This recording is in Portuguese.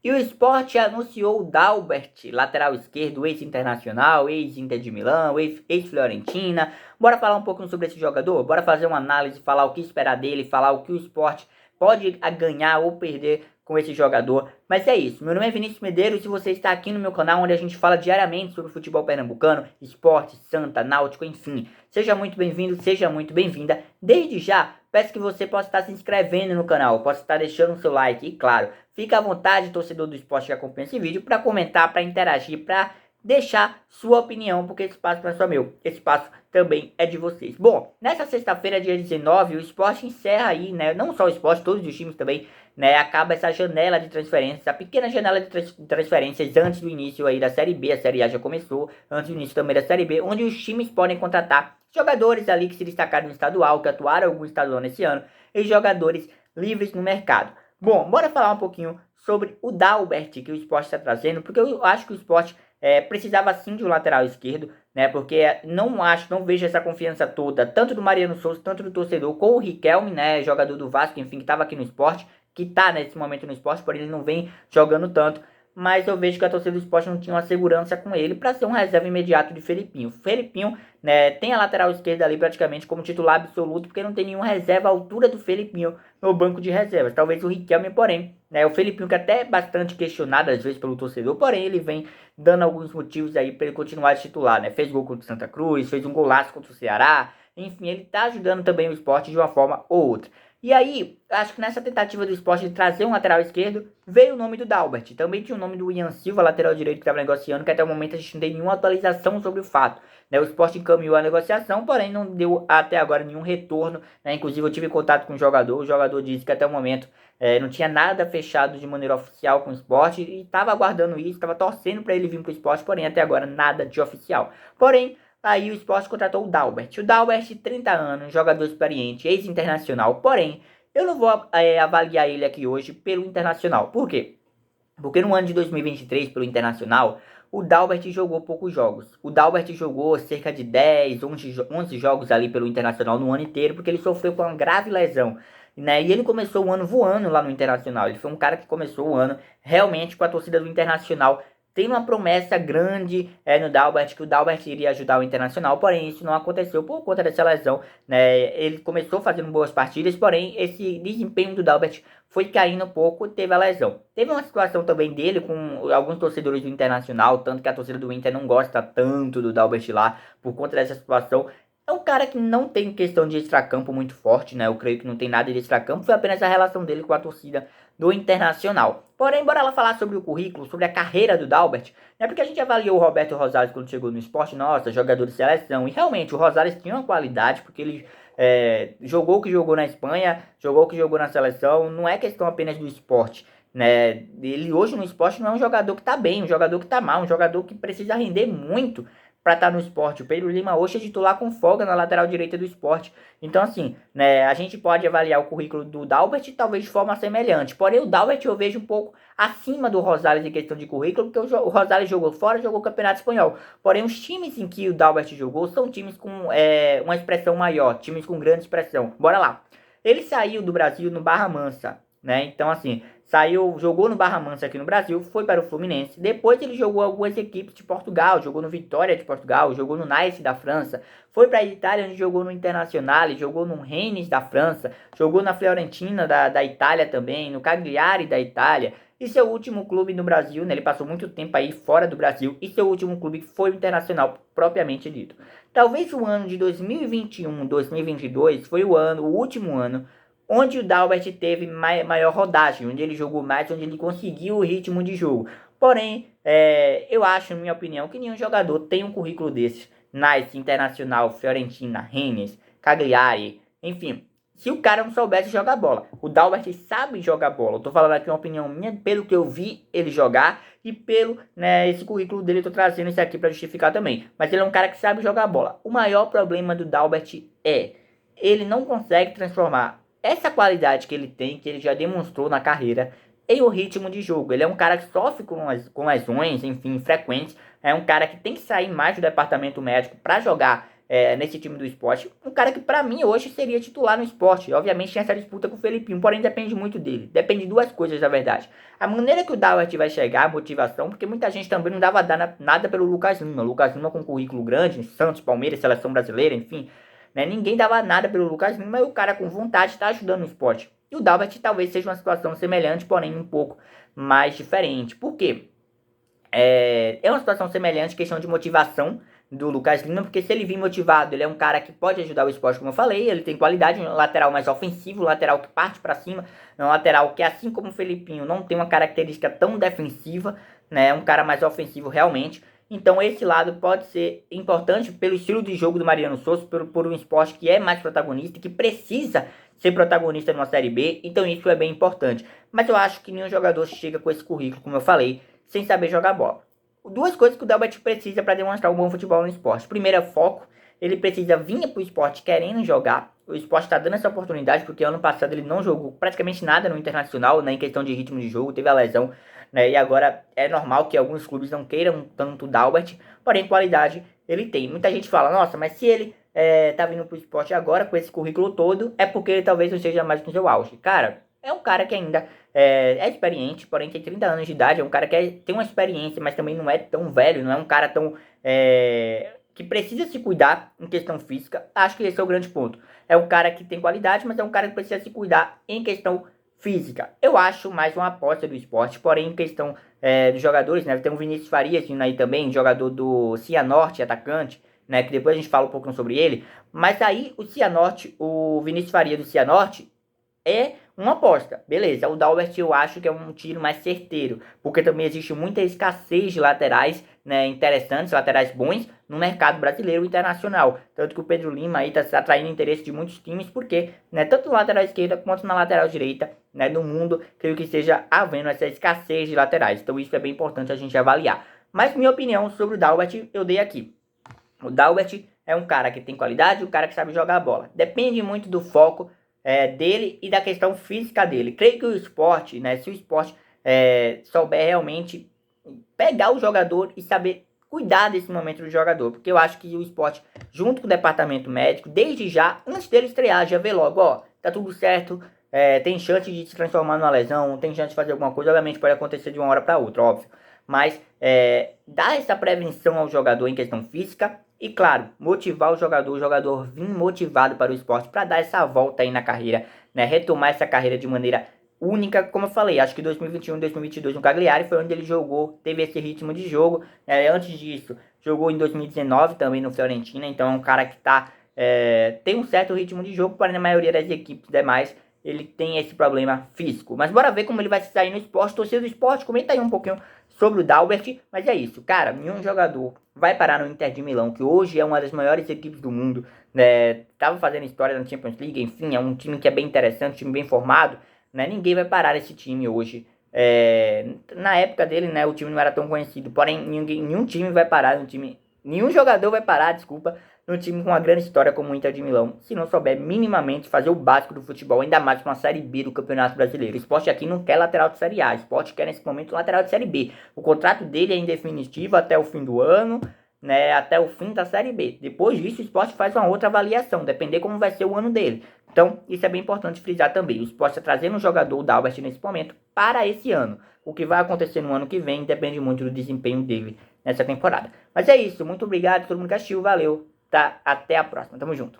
E o Sport anunciou o Dalbert, lateral esquerdo, ex-Internacional, ex-Inter de Milão, ex-Fiorentina. Bora falar um pouquinho sobre esse jogador? Bora fazer uma análise, falar o que esperar dele, falar o que o Sport pode ganhar ou perder com esse jogador. Mas é isso, meu nome é Vinícius Medeiros e você está aqui no meu canal onde a gente fala diariamente sobre futebol pernambucano, esporte, Santa, Náutico, enfim. Seja muito bem-vindo, seja muito bem-vinda. Desde já, peço que você possa estar se inscrevendo no canal, possa estar deixando o seu like e, claro, fica à vontade, torcedor do esporte que acompanha esse vídeo, para comentar, para interagir, para deixar sua opinião, porque esse espaço não é só meu, esse espaço também é de vocês. Bom, nessa sexta-feira, dia 19, o esporte encerra aí, né, não só o esporte, todos os times também, né, acaba essa janela de transferências, a pequena janela de transferências antes do início aí da Série B, a Série A já começou, antes do início também da Série B, onde os times podem contratar jogadores ali que se destacaram no estadual, que atuaram algum estadual nesse ano, e jogadores livres no mercado. Bom, bora falar um pouquinho sobre o Dalbert que o Sport está trazendo, porque eu acho que o Sport precisava sim de um lateral esquerdo, né? Porque não vejo essa confiança toda, tanto do Mariano Souza, tanto do torcedor, com o Riquelme, né? Jogador do Vasco, enfim, que estava aqui no Sport, que está nesse momento no Sport, porém ele não vem jogando tanto. Mas eu vejo que a torcida do Sport não tinha uma segurança com ele para ser um reserva imediato de Felipinho. Felipinho, né, tem a lateral esquerda ali praticamente como titular absoluto, porque não tem nenhum reserva à altura do Felipinho no banco de reservas. Talvez o Riquelme, porém, né, o Felipinho que até é bastante questionado às vezes pelo torcedor, porém ele vem dando alguns motivos aí para ele continuar de titular, né? Fez gol contra o Santa Cruz, fez um golaço contra o Ceará, enfim, ele tá ajudando também o Sport de uma forma ou outra. E aí, acho que nessa tentativa do Sport de trazer um lateral esquerdo, veio o nome do Dalbert. Também tinha o nome do Ian Silva, lateral direito, que estava negociando, que até o momento a gente não tem nenhuma atualização sobre o fato. Né? O Sport encaminhou a negociação, porém não deu até agora nenhum retorno. Né? Inclusive eu tive contato com o jogador disse que até o momento não tinha nada fechado de maneira oficial com o Sport e estava aguardando isso, estava torcendo para ele vir para o Sport, porém até agora nada de oficial. Porém, aí o Sport contratou o Dalbert. O Dalbert, 30 anos, jogador experiente, ex-internacional. Porém, eu não vou avaliar ele aqui hoje pelo Internacional. Por quê? Porque no ano de 2023, pelo Internacional, o Dalbert jogou poucos jogos. O Dalbert jogou cerca de 10, 11 jogos ali pelo Internacional no ano inteiro, porque ele sofreu com uma grave lesão. Né? E ele começou o ano voando lá no Internacional. Ele foi um cara que começou o ano realmente com a torcida do Internacional. Tem uma promessa grande no Dalbert, que o Dalbert iria ajudar o Internacional, porém isso não aconteceu por conta dessa lesão. Né? Ele começou fazendo boas partidas, porém esse desempenho do Dalbert foi caindo um pouco e teve a lesão. Teve uma situação também dele com alguns torcedores do Internacional, tanto que a torcida do Inter não gosta tanto do Dalbert lá, por conta dessa situação. É um cara que não tem questão de extracampo muito forte, né? Eu creio que não tem nada de extracampo, foi apenas a relação dele com a torcida do Internacional. Porém, bora lá falar sobre o currículo, sobre a carreira do Dalbert, né? Porque a gente avaliou o Roberto Rosales quando chegou no esporte, nossa, jogador de seleção, e realmente o Rosales tinha uma qualidade, porque ele jogou o que jogou na Espanha, jogou o que jogou na seleção, não é questão apenas do esporte. Né? Ele hoje no esporte não é um jogador que tá bem, um jogador que tá mal, um jogador que precisa render muito para estar no esporte. O Pedro Lima hoje é titular com folga na lateral direita do esporte. Então, assim, né, a gente pode avaliar o currículo do Dalbert talvez de forma semelhante. Porém, o Dalbert eu vejo um pouco acima do Rosales em questão de currículo, porque o Rosales jogou fora, jogou o Campeonato Espanhol. Porém, os times em que o Dalbert jogou são times com uma expressão maior, times com grande expressão. Bora lá. Ele saiu do Brasil no Barra Mansa, né? Então, assim, jogou no Barra Mansa aqui no Brasil, foi para o Fluminense. Depois ele jogou algumas equipes de Portugal, jogou no Vitória de Portugal, jogou no Nice da França, foi para a Itália, onde jogou no Internazionale, jogou no Rennes da França, jogou na Fiorentina da Itália também, no Cagliari da Itália. E seu último clube no Brasil, né, ele passou muito tempo aí fora do Brasil, e seu último clube foi o Internacional, propriamente dito. Talvez o ano de 2021, 2022 foi o último ano onde o Dalbert teve maior rodagem, onde ele jogou mais, onde ele conseguiu o ritmo de jogo. Porém, eu acho, na minha opinião, que nenhum jogador tem um currículo desses. Nice, Internacional, Fiorentina, Rennes, Cagliari, enfim. Se o cara não soubesse jogar bola. O Dalbert sabe jogar bola. Eu tô falando aqui uma opinião minha, pelo que eu vi ele jogar e pelo, né, esse currículo dele, eu tô trazendo isso aqui para justificar também. Mas ele é um cara que sabe jogar bola. O maior problema do Dalbert ele não consegue transformar essa qualidade que ele tem, que ele já demonstrou na carreira, em o ritmo de jogo. Ele é um cara que sofre com lesões, enfim, frequentes. É um cara que tem que sair mais do departamento médico para jogar nesse time do Sport. Um cara que pra mim hoje seria titular no Sport. Obviamente tem essa disputa com o Felipinho, porém depende muito dele. Depende de duas coisas, na verdade. A maneira que o Dauert vai chegar, a motivação, porque muita gente também não dava nada pelo Lucas Lima. Lucas Lima com um currículo grande, Santos, Palmeiras, Seleção Brasileira, enfim. Né? Ninguém dava nada pelo Lucas Lima e o cara com vontade está ajudando no Sport. E o Dauert talvez seja uma situação semelhante, porém um pouco mais diferente. Por quê? É uma situação semelhante, questão de motivação do Lucas Lima, porque se ele vir motivado, ele é um cara que pode ajudar o Sport, como eu falei, ele tem qualidade, um lateral mais ofensivo, um lateral que parte para cima, um lateral que, assim como o Felipinho, não tem uma característica tão defensiva, né, um cara mais ofensivo realmente. Então esse lado pode ser importante pelo estilo de jogo do Mariano Souza, por um Sport que é mais protagonista, que precisa ser protagonista numa Série B, então isso é bem importante. Mas eu acho que nenhum jogador chega com esse currículo, como eu falei, sem saber jogar bola. Duas coisas que o Dauert precisa para demonstrar um bom futebol no esporte. Primeiro é foco. Ele precisa vir para o esporte querendo jogar. O esporte está dando essa oportunidade, porque ano passado ele não jogou praticamente nada no Internacional, né, em questão de ritmo de jogo, teve a lesão, né, e agora é normal que alguns clubes não queiram tanto o Dauert, porém qualidade ele tem. Muita gente fala, nossa, mas se ele tá vindo para o esporte agora com esse currículo todo, é porque ele talvez não seja mais no seu auge. Cara, é um cara que ainda é experiente, porém tem 30 anos de idade, é um cara que tem uma experiência, mas também não é tão velho, não é um cara tão que precisa se cuidar em questão física. Acho que esse é o grande ponto. É um cara que tem qualidade, mas é um cara que precisa se cuidar em questão física. Eu acho mais uma aposta do esporte, porém em questão dos jogadores, né? Tem o Vinícius Farias vindo aí também, jogador do Cianorte, atacante, né? Que depois a gente fala um pouco sobre ele. Mas aí o Cianorte, o Vinícius Farias do Cianorte é uma aposta, beleza. O Dauert eu acho que é um tiro mais certeiro, porque também existe muita escassez de laterais, né, interessantes, laterais bons no mercado brasileiro e internacional. Tanto que o Pedro Lima aí está atraindo interesse de muitos times, porque, né, tanto na lateral esquerda quanto na lateral direita, né, do mundo, creio que esteja havendo essa escassez de laterais. Então isso é bem importante a gente avaliar. Mas minha opinião sobre o Dauert eu dei aqui. O Dauert é um cara que tem qualidade, um cara que sabe jogar a bola. Depende muito do foco dele e da questão física dele. Creio que o esporte, né, se o esporte souber realmente pegar o jogador e saber cuidar desse momento do jogador, porque eu acho que o esporte, junto com o departamento médico, desde já, antes dele estrear, já vê logo, ó, tá tudo certo, tem chance de se transformar numa lesão, tem chance de fazer alguma coisa, obviamente pode acontecer de uma hora para outra, óbvio, mas dar essa prevenção ao jogador em questão física. E claro, motivar o jogador vir motivado para o esporte, para dar essa volta aí na carreira, né? Retomar essa carreira de maneira única, como eu falei, acho que 2021 e 2022 no Cagliari foi onde ele jogou, teve esse ritmo de jogo, antes disso, jogou em 2019 também no Fiorentina, então é um cara que tem um certo ritmo de jogo, porém na maioria das equipes demais, ele tem esse problema físico. Mas bora ver como ele vai se sair no esporte, torcida do esporte, comenta aí um pouquinho sobre o Dauert, mas é isso, cara, nenhum jogador vai parar no Inter de Milão, que hoje é uma das maiores equipes do mundo, né, tava fazendo história na Champions League, enfim, é um time que é bem interessante, um time bem formado, né, ninguém vai parar esse time hoje. Na época dele, né, o time não era tão conhecido, porém nenhum time vai parar, nenhum jogador vai parar, desculpa, num time com uma grande história como o Inter de Milão, se não souber minimamente fazer o básico do futebol, ainda mais com a Série B do Campeonato Brasileiro. O Sport aqui não quer lateral de Série A, o Sport quer nesse momento lateral de Série B. O contrato dele é indefinitivo até o fim do ano, né, até o fim da Série B. Depois disso, o Sport faz uma outra avaliação, depender como vai ser o ano dele. Então, isso é bem importante frisar também. O Sport está trazendo um jogador, o Dauert, nesse momento, para esse ano. O que vai acontecer no ano que vem depende muito do desempenho dele nessa temporada. Mas é isso, muito obrigado a todo mundo que assistiu, valeu, tá? Até a próxima, tamo junto.